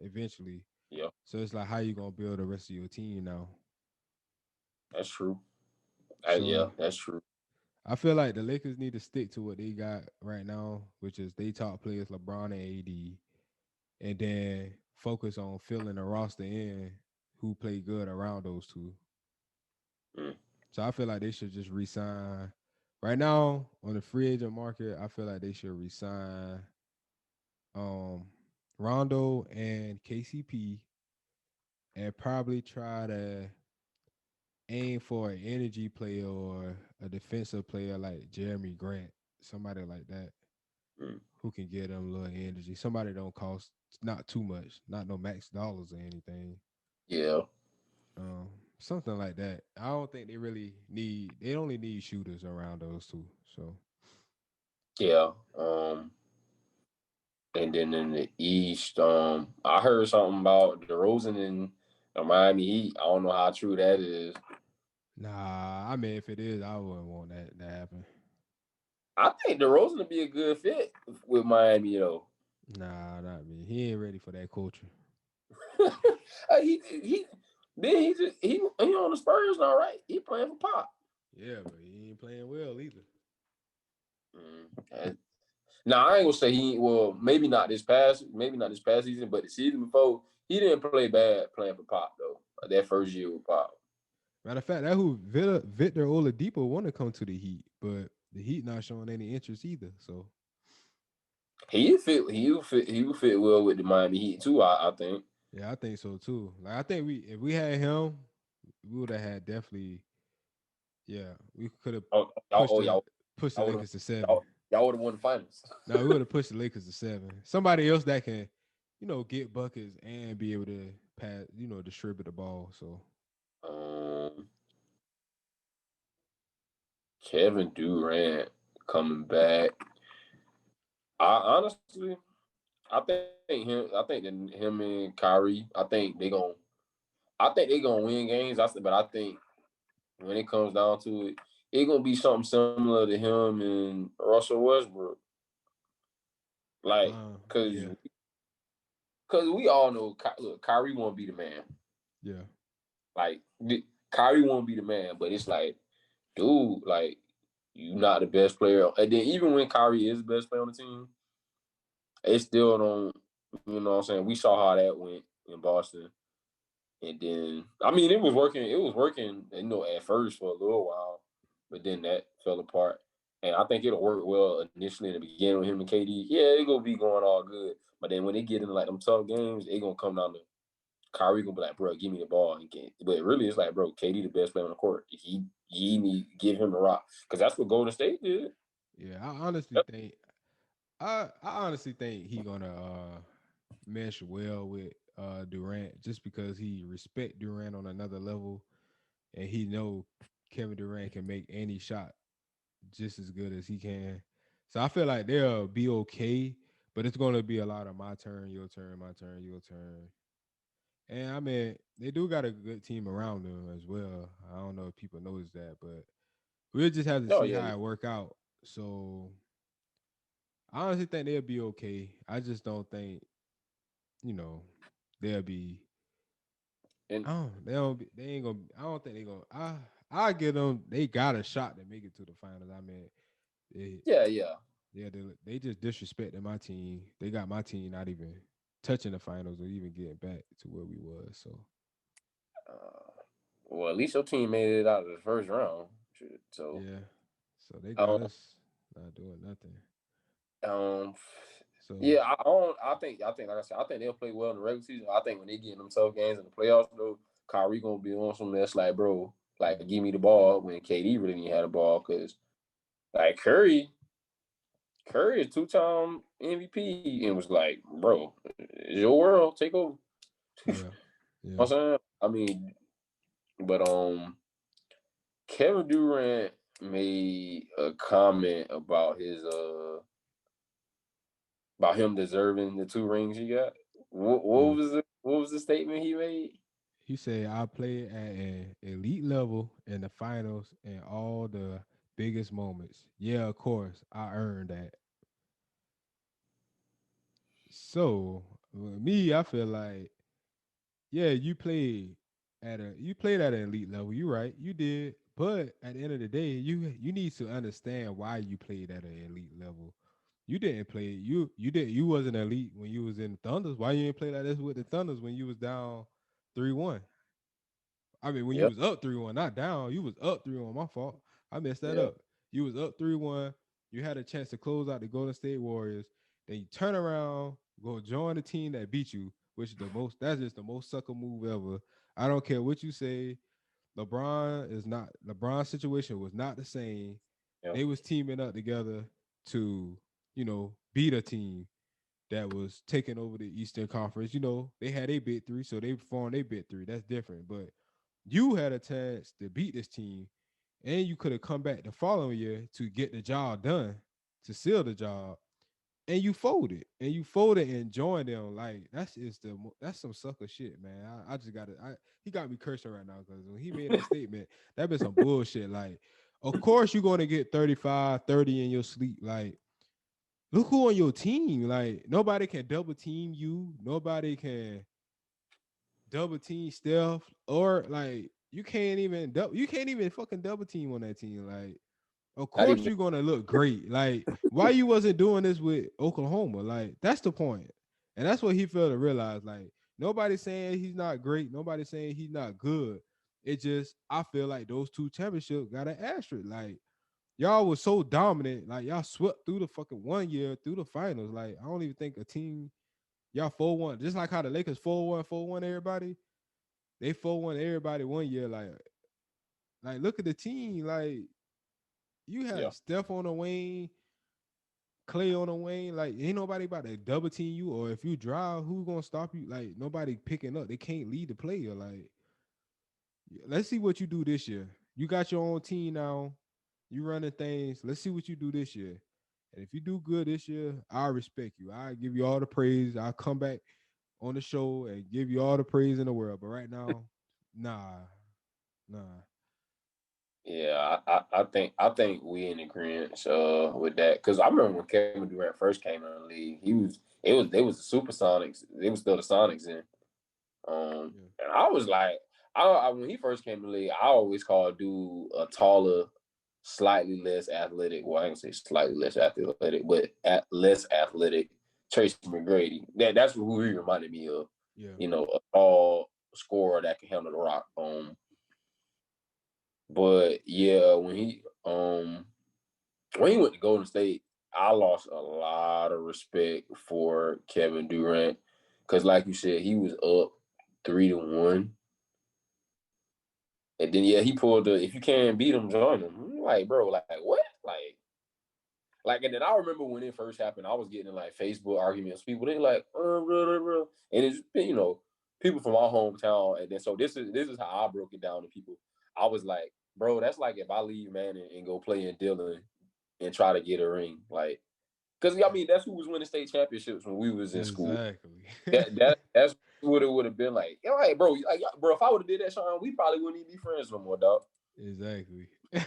eventually. Yeah, So it's like how you gonna build the rest of your team now? that's true. So Yeah, that's true. I feel like the Lakers need to stick to what they got right now, which is they top players LeBron and AD, and then focus on filling the roster in who play good around those two. Mm, So I feel like they should just resign. Right now on the free agent market, I feel like they should resign um Rondo and KCP and probably try to aim for an energy player or a defensive player like Jeremy Grant, somebody like that mm. who can get them a little energy. Somebody don't cost not too much, not no max dollars or anything. Yeah, Something like that. I don't think they really need. They only need shooters around those two. So yeah. And then in the East, I heard something about DeRozan and the Miami Heat. I don't know how true that is. nah, I mean if it is, I wouldn't want that to happen. I think DeRozan would be a good fit with Miami, though. Nah, not me. He ain't ready for that culture. he then he on the Spurs now, right? He playing for Pop. Yeah, but he ain't playing well either. Mm. Now I ain't gonna say he well maybe not this past season, but the season before he didn't play bad playing for Pop though. That first year with Pop, Matter of fact, that who Victor Oladipo want to come to the Heat, but the Heat not showing any interest either. So he would fit well with the Miami Heat too. I think. yeah, I think so too. Like I think we if we had him, we would have had definitely we could have Oh pushed y'all pushed the y'all would have Lakers to 7. y'all would have won the finals. No, we would have pushed the Lakers to 7. Somebody else that can, get buckets and be able to pass, distribute the ball. So um, Kevin Durant coming back. I honestly, I think that him and Kyrie. I think they gonna win games. But I think when it comes down to it, it gonna be something similar to him and Russell Westbrook. Like, cause, yeah, cause we all know, look, Kyrie won't be the man. yeah, Like, Kyrie won't be the man. But it's like, dude, like, you not the best player. And then even when Kyrie is the best player on the team, it still don't. You know what I'm saying? We saw how that went in Boston. And then, I mean, it was working. It was working, at first for a little while, but then that fell apart. And I think it'll work well initially in the beginning with him and KD. Yeah, it gonna be going all good. But then when they get into like them tough games, it gonna come down to Kyrie gonna be like, bro, give me the ball. But really, it's like, bro, KD the best player on the court. He need give him the rock because that's what Golden State did. yeah. I honestly think he gonna mesh well with Durant just because he respect Durant on another level and he know Kevin Durant can make any shot just as good as he can. So I feel like they'll be okay, but it's gonna be a lot of my turn, your turn, my turn, your turn. And I mean, they do got a good team around them as well. I don't know if people notice that, but we'll just have to Oh see yeah, how yeah. it work out. So I honestly think they'll be okay. I just don't think, you know, they'll be. And I don't. They don't. They ain't gonna. I don't think they gonna. I get them. They got a shot to make it to the finals. I mean, they, yeah, yeah. they just disrespected my team. They got my team not even touching the finals or even getting back to where we was. So Well, at least your team made it out of the first round. So, yeah. So they got um, us not doing nothing. um, So yeah, I don't. I think, like I said, I think they'll play well in the regular season. I think when they get in them tough games in the playoffs, though, Kyrie gonna be on some that's like, bro, like yeah, give me the ball when KD really didn't have the ball because like Curry is 2-time MVP and was like, bro, it's your world, take over. You yeah, know yeah. what I'm saying? I mean, but Kevin Durant made a comment about him deserving the 2 rings he got. Yeah. What was the statement he made? He said I played at an elite level in the finals and all the biggest moments. Yeah, of course, I earned that. So with me, I feel like, yeah, you played at an elite level. You right, you did. But at the end of the day, you need to understand why you played at an elite level. You didn't play. You wasn't elite when you was in the Thunders. Why you didn't play like this with the Thunders when you was down 3-1? I mean, when you Yep. was up 3-1, not down. You was up 3-1. My fault. I messed that Yeah. up. You was up 3-1. You had a chance to close out the Golden State Warriors. Then you turn around, go join the team that beat you, which is the most. That's just the most sucker move ever. I don't care what you say. LeBron's situation was not the same. Yeah. They was teaming up together to, beat a team that was taking over the Eastern Conference. They had a big three, so they formed a big three. That's different. But you had a chance to beat this team, and you could have come back the following year to get the job done, to seal the job, and you folded, and joined them. Like that's some sucker shit, man. I just got to. He got me cursing right now because when he made that statement, that been some bullshit. Like, of course you're gonna get 35, 30 in your sleep. Like, look who on your team. Like, nobody can double team you. Nobody can double team Steph, or like you can't even fucking double team on that team. Like, of Not course even. you're gonna look great. Like, why you wasn't doing this with Oklahoma? Like, that's the point. And that's what he failed to realize. Like, nobody's saying he's not great, nobody's saying he's not good. It just, I feel like those two championships got an asterisk. Like, y'all was so dominant, like y'all swept through the fucking 1 year through the finals. Like, I don't even think a team, y'all 4-1, just like how the Lakers 4-1, 4-1 everybody. They 4-1 everybody 1 year. Like look at the team. Like, you Yeah. had Steph on the wing, Clay on the wing. Like, ain't nobody about to double team you. Or if you drive, who gonna stop you? Like, nobody picking up. They can't lead the player. Like, let's see what you do this year. You got your own team now. You running things. Let's see what you do this year. And if you do good this year, I respect you. I give you all the praise. I'll come back on the show and give you all the praise in the world. But right now, nah, nah. Yeah, I think we in agreement with that because I remember when Kevin Durant first came in the league, they was the Supersonics, they was still the Sonics in, Yeah. and I was like, when he first came in the league, I always called dude a taller, slightly less athletic. Well, I ain't gonna say slightly less athletic, but less athletic Tracy McGrady. That's who he reminded me of. Yeah. A tall scorer that can handle the rock. But yeah, when he went to Golden State, I lost a lot of respect for Kevin Durant because, like you said, he was up 3-1, and then yeah, he pulled the if you can't beat him, join him. I'm like, bro, like what, and then I remember when it first happened, I was getting in like Facebook arguments. People they like, blah, blah, blah. And it's people from our hometown, and then so this is how I broke it down to people. I was like, bro, that's like if I leave man and go play in Dillon and try to get a ring, like, because I mean that's who was winning state championships when we was in school. Exactly. That's what it would have been like. Yeah, like, bro, if I would have did that, Sean, we probably wouldn't even be friends no more, dog. Exactly. We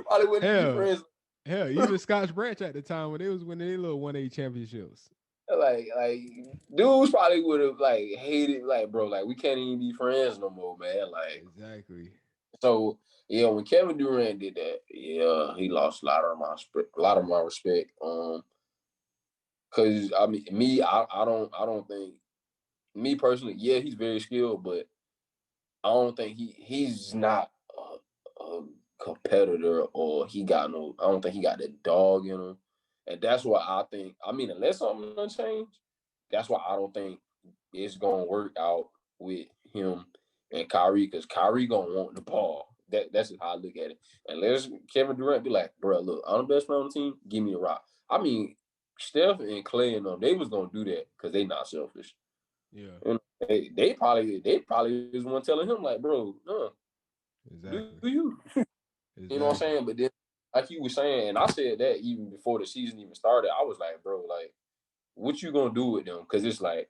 probably wouldn't even be hell, friends. hell, even Scotch Branch at the time when they was winning their little 1A championships. Like dudes probably would have like hated, like, bro, like we can't even be friends no more, man. Like, Exactly. so yeah, when Kevin Durant did that, yeah, he lost a lot of my respect. Cause I mean me, I don't think, me personally, yeah, he's very skilled, but I don't think he's not a competitor, or he got no. I don't think he got that dog in him, and that's why I think. I mean, unless something done change, that's why I don't think it's gonna work out with him and Kyrie, because Kyrie gonna want the ball. That's just how I look at it. Unless Kevin Durant be like, bro, look, I'm the best player on the team. Give me the rock. I mean, Steph and Clay and them, they was gonna do that because they not selfish. Yeah. And they probably was one telling him like, bro, no. Exactly. Do you? You know what I'm Exactly. saying? But then, like you were saying, and I said that even before the season even started, I was like, bro, like, what you gonna do with them? Because it's like,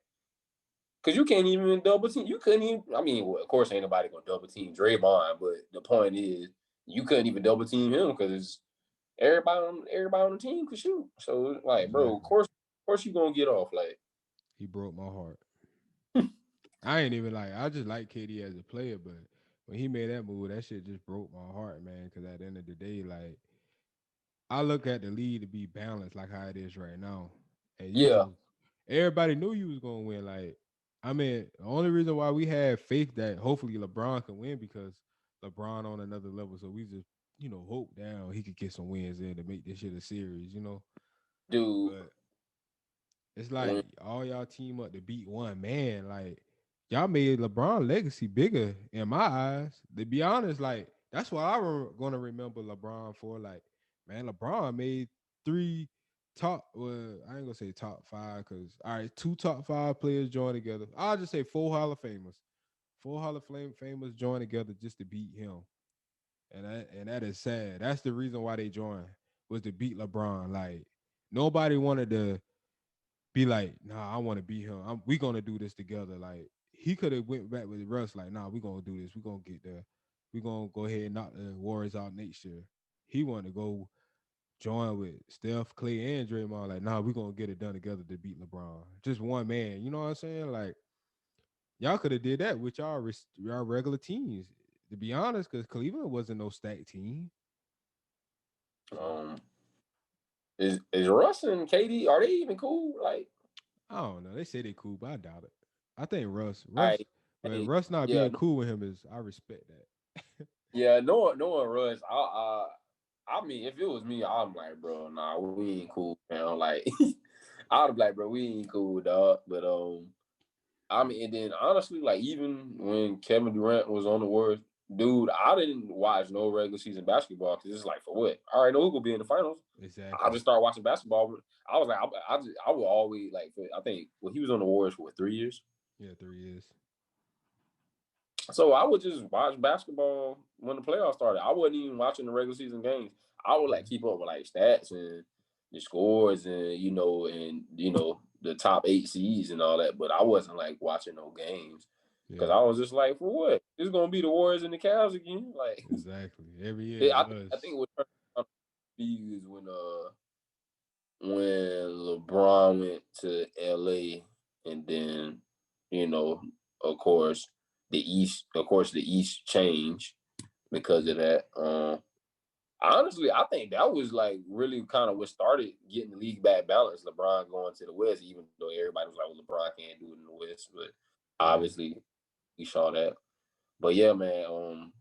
because you can't even double team. You couldn't even. I mean, well, of course, ain't nobody gonna double team Draymond, but the point is, you couldn't even double team him because everybody on the team could shoot. So like, bro, Exactly. of course you gonna get off. Like, He broke my heart. I ain't even like. I just like KD as a player, but when he made that move, that shit just broke my heart, man. Because at the end of the day, like I look at the league to be balanced, like how it is right now, and yeah, everybody knew you was gonna win. Like, I mean, the only reason why we had faith that hopefully LeBron can win because LeBron on another level. So we just hope down he could get some wins in to make this shit a series. dude. But it's like When all y'all team up to beat one man. Like y'all made LeBron legacy bigger in my eyes. To be honest, like that's what I'm gonna remember LeBron for. Like, man, LeBron made three top. Well, I ain't gonna say top five because all right, two top five players join together. I'll just say four Hall of Famers. Four Hall of Famers join together just to beat him, and that is sad. That's the reason why they joined was to beat LeBron. Like nobody wanted to be like, nah, I want to beat him. We gonna do this together. Like he could have went back with Russ, like, nah, we gonna do this. We gonna get there. We gonna go ahead and knock the Warriors out next year. He wanted to go join with Steph, Clay, and Draymond. Like, nah, we gonna get it done together to beat LeBron. Just one man. You know what I'm saying? Like, y'all could have did that with y'all regular teams. To be honest, because Cleveland wasn't no stacked team. So um is Russ and KD are they even cool? Like, I don't know. They say they cool, but I doubt it. I think I but hey, Russ not yeah, being cool with him is I respect that. yeah, knowing Russ, I mean, if it was me, I'm like, bro, nah, we ain't cool, man. Like, I'd be like, bro, we ain't cool, dog. But I mean, and then honestly, like even when Kevin Durant was on the Warriors, dude, I didn't watch no regular season basketball because it's like for what? I already know who gonna be in the finals. I'll Exactly. just start watching basketball. I was like, I would always like. I think well, he was on the Warriors for what, 3 years. Yeah, 3 years. So I would just watch basketball when the playoffs started. I wasn't even watching the regular season games. I would like Yeah. keep up with like stats and the scores and the top 8 seeds and all that. But I wasn't like watching no games because Yeah. I was just like, for what? It's gonna be the Warriors and the Cavs again. Like, Exactly. Every year it I think was. what turned out to be is when LeBron went to LA and then you know of course the East changed because of Yeah. that. Honestly, I think that was like really kind of what started getting the league back balanced. LeBron going to the West, even though everybody was like, "Well, LeBron can't do it in the West," but Yeah. obviously we saw that. But yeah, man.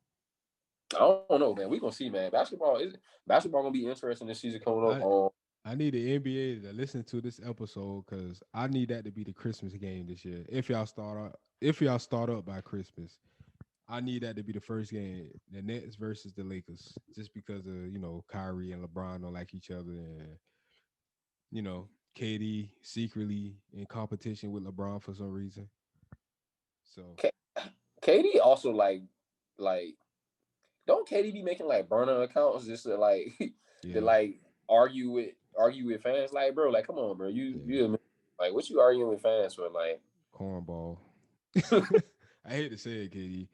I don't know, man. We gonna see, man. Basketball gonna be interesting this season coming up. I I need the NBA to listen to this episode because I need that to be the Christmas game this year. If y'all start up by Christmas, I need that to be the first game, the Nets versus the Lakers, just because of Kyrie and LeBron don't like each other, and KD secretly in competition with LeBron for some reason. So K- KD also like don't KD be making like burner accounts just to like to yeah, like argue with fans? Like, bro, like come on, bro. yeah, You like what you arguing with fans for? Like, cornball. I hate to say it, KD.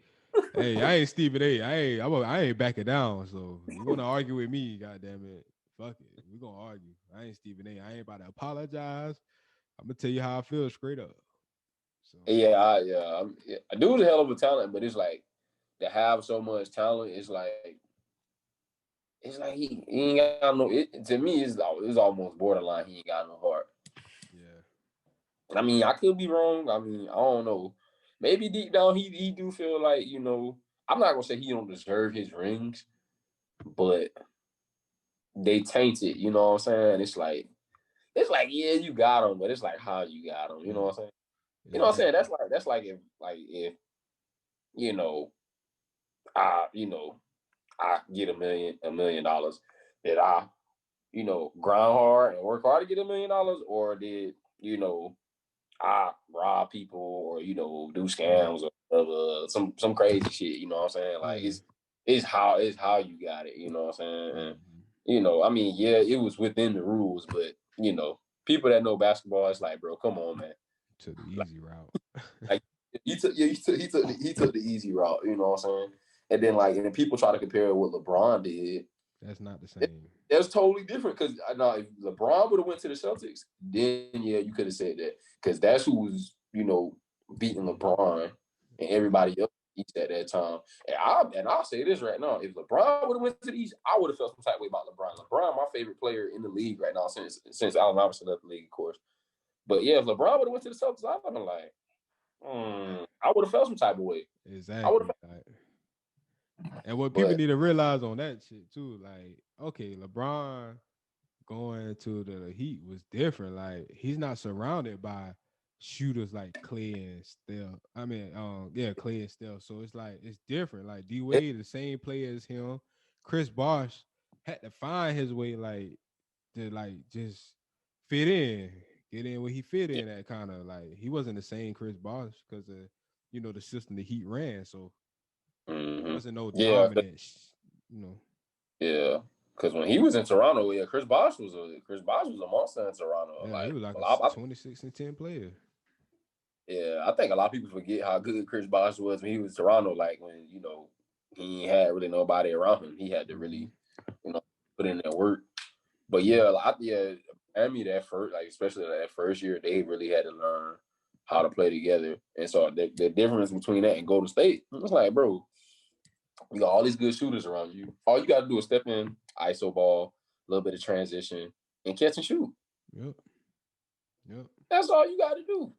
Hey, I ain't Stephen A. I ain't backing down. So you want to argue with me? Goddamn it, fuck it. We gonna argue. I ain't Stephen A. I ain't about to apologize. I'm gonna tell you how I feel straight up. So yeah, I do the hell of a talent, but it's like to have so much talent, it's like he ain't got no. To me, it's almost borderline. He ain't got no heart. yeah, I mean, I could be wrong. I mean, I don't know. Maybe deep down he do feel like I'm not gonna say he don't deserve his rings, but they tainted. You know what I'm saying? It's like yeah, you got him, but it's like how you got him. You know yeah, what I'm saying? You know what I'm saying? exactly. That's like if you know I get $1 million that I grind hard and work hard to get $1 million, or did I rob people or do Yeah, scams or some crazy shit. You know what I'm saying? Like yeah. it's how you got it. You know what I'm saying? And, I mean, yeah, it was within the rules, but people that know basketball, it's like, bro, come on, man. To the easy route. Like he took the easy route. You know what I'm saying? And then and people try to compare what LeBron did. That's not the same. That's totally different because if LeBron would have went to the Celtics, then yeah, you could have said that because that's who was beating LeBron and everybody else at that time. And I'll say this right now: if LeBron would have went to the East, I would have felt some type of way about LeBron. LeBron, my favorite player in the league right now since Allen Iverson left the league, of course. But yeah, if LeBron would have went to the Celtics, I would have been like, I would have felt some type of way. Exactly. And what people need to realize on that shit too, like, okay, LeBron going to the Heat was different. Like, he's not surrounded by shooters like Clay and Steph. I mean, Clay and Steph. So it's like it's different. Like D Wade, the same player as him. Chris Bosh had to find his way, like to just fit in, get in where he fit in. That kind of like he wasn't the same Chris Bosh because of the system the Heat ran. So wasn't no dominant, Yeah, because when he was in Toronto, Chris Bosh was a monster in Toronto. Yeah, he was like a 26-10 player. Yeah, I think a lot of people forget how good Chris Bosh was when he was in Toronto. Like when he had really nobody around him, he had to really put in that work. But Miami especially that first year, they really had to learn how to play together. And so the difference between that and Golden State, it's like, bro, you got all these good shooters around you. All you got to do is step in, ISO ball, a little bit of transition, and catch and shoot. Yep. That's all you got to do.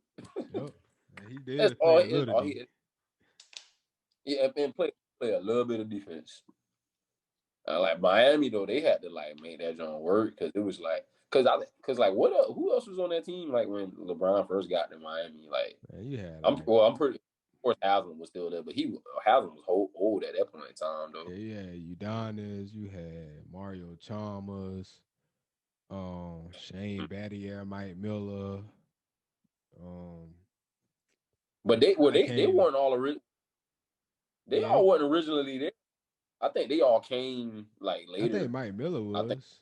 Yep. And he did. That's all he. Yeah, and play a little bit of defense. Like Miami though, they had to make that joint work because it was who else was on that team when LeBron first got to Miami? Man, you had I'm pretty. Of course, Haslam was still there, but Haslam was old at that point in time though. Yeah, Udonis, you had Mario Chalmers, Shane Battier, Mike Miller. But they weren't all original. They all weren't originally there. I think they all came later. I think Mike Miller was.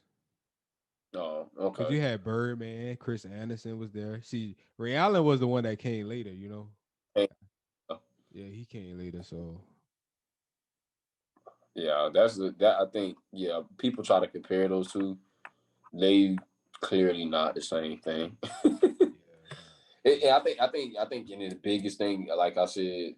Oh, okay. Because you had Birdman, Chris Anderson was there. See, Ray Allen was the one that came later, Yeah, he came later, so. Yeah, I think, people try to compare those two. They clearly not the same thing. I think in the biggest thing, like I said,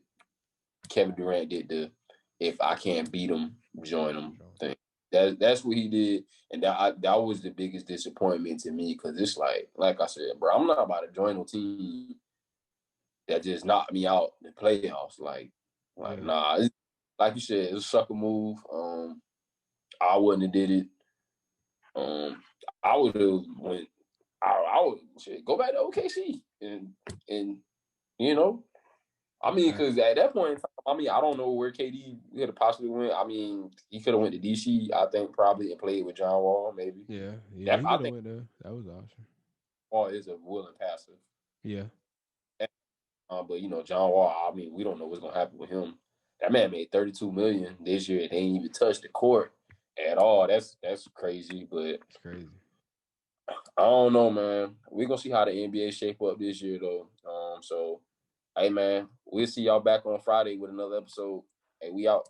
Kevin Durant did the if I can't beat him, join him thing. That's what he did, and that was the biggest disappointment to me because it's like I said, bro, I'm not about to join a team that just knocked me out in the playoffs. Nah, like you said, it's a sucker move. I wouldn't have did it. I would have went. I would go back to OKC and I mean, because at that point in time, I mean, I don't know where KD could have possibly went. I mean, he could have went to DC, I think, probably, and played with John Wall, maybe. Yeah, he could have went there. That was awesome. Wall is a willing passer. Yeah. But John Wall, I mean, we don't know what's gonna happen with him. That man made $32 million this year. They ain't even touched the court at all. That's crazy. But it's crazy. I don't know, man. We're gonna see how the NBA shape up this year, though. So, hey, man, we'll see y'all back on Friday with another episode. Hey, we out.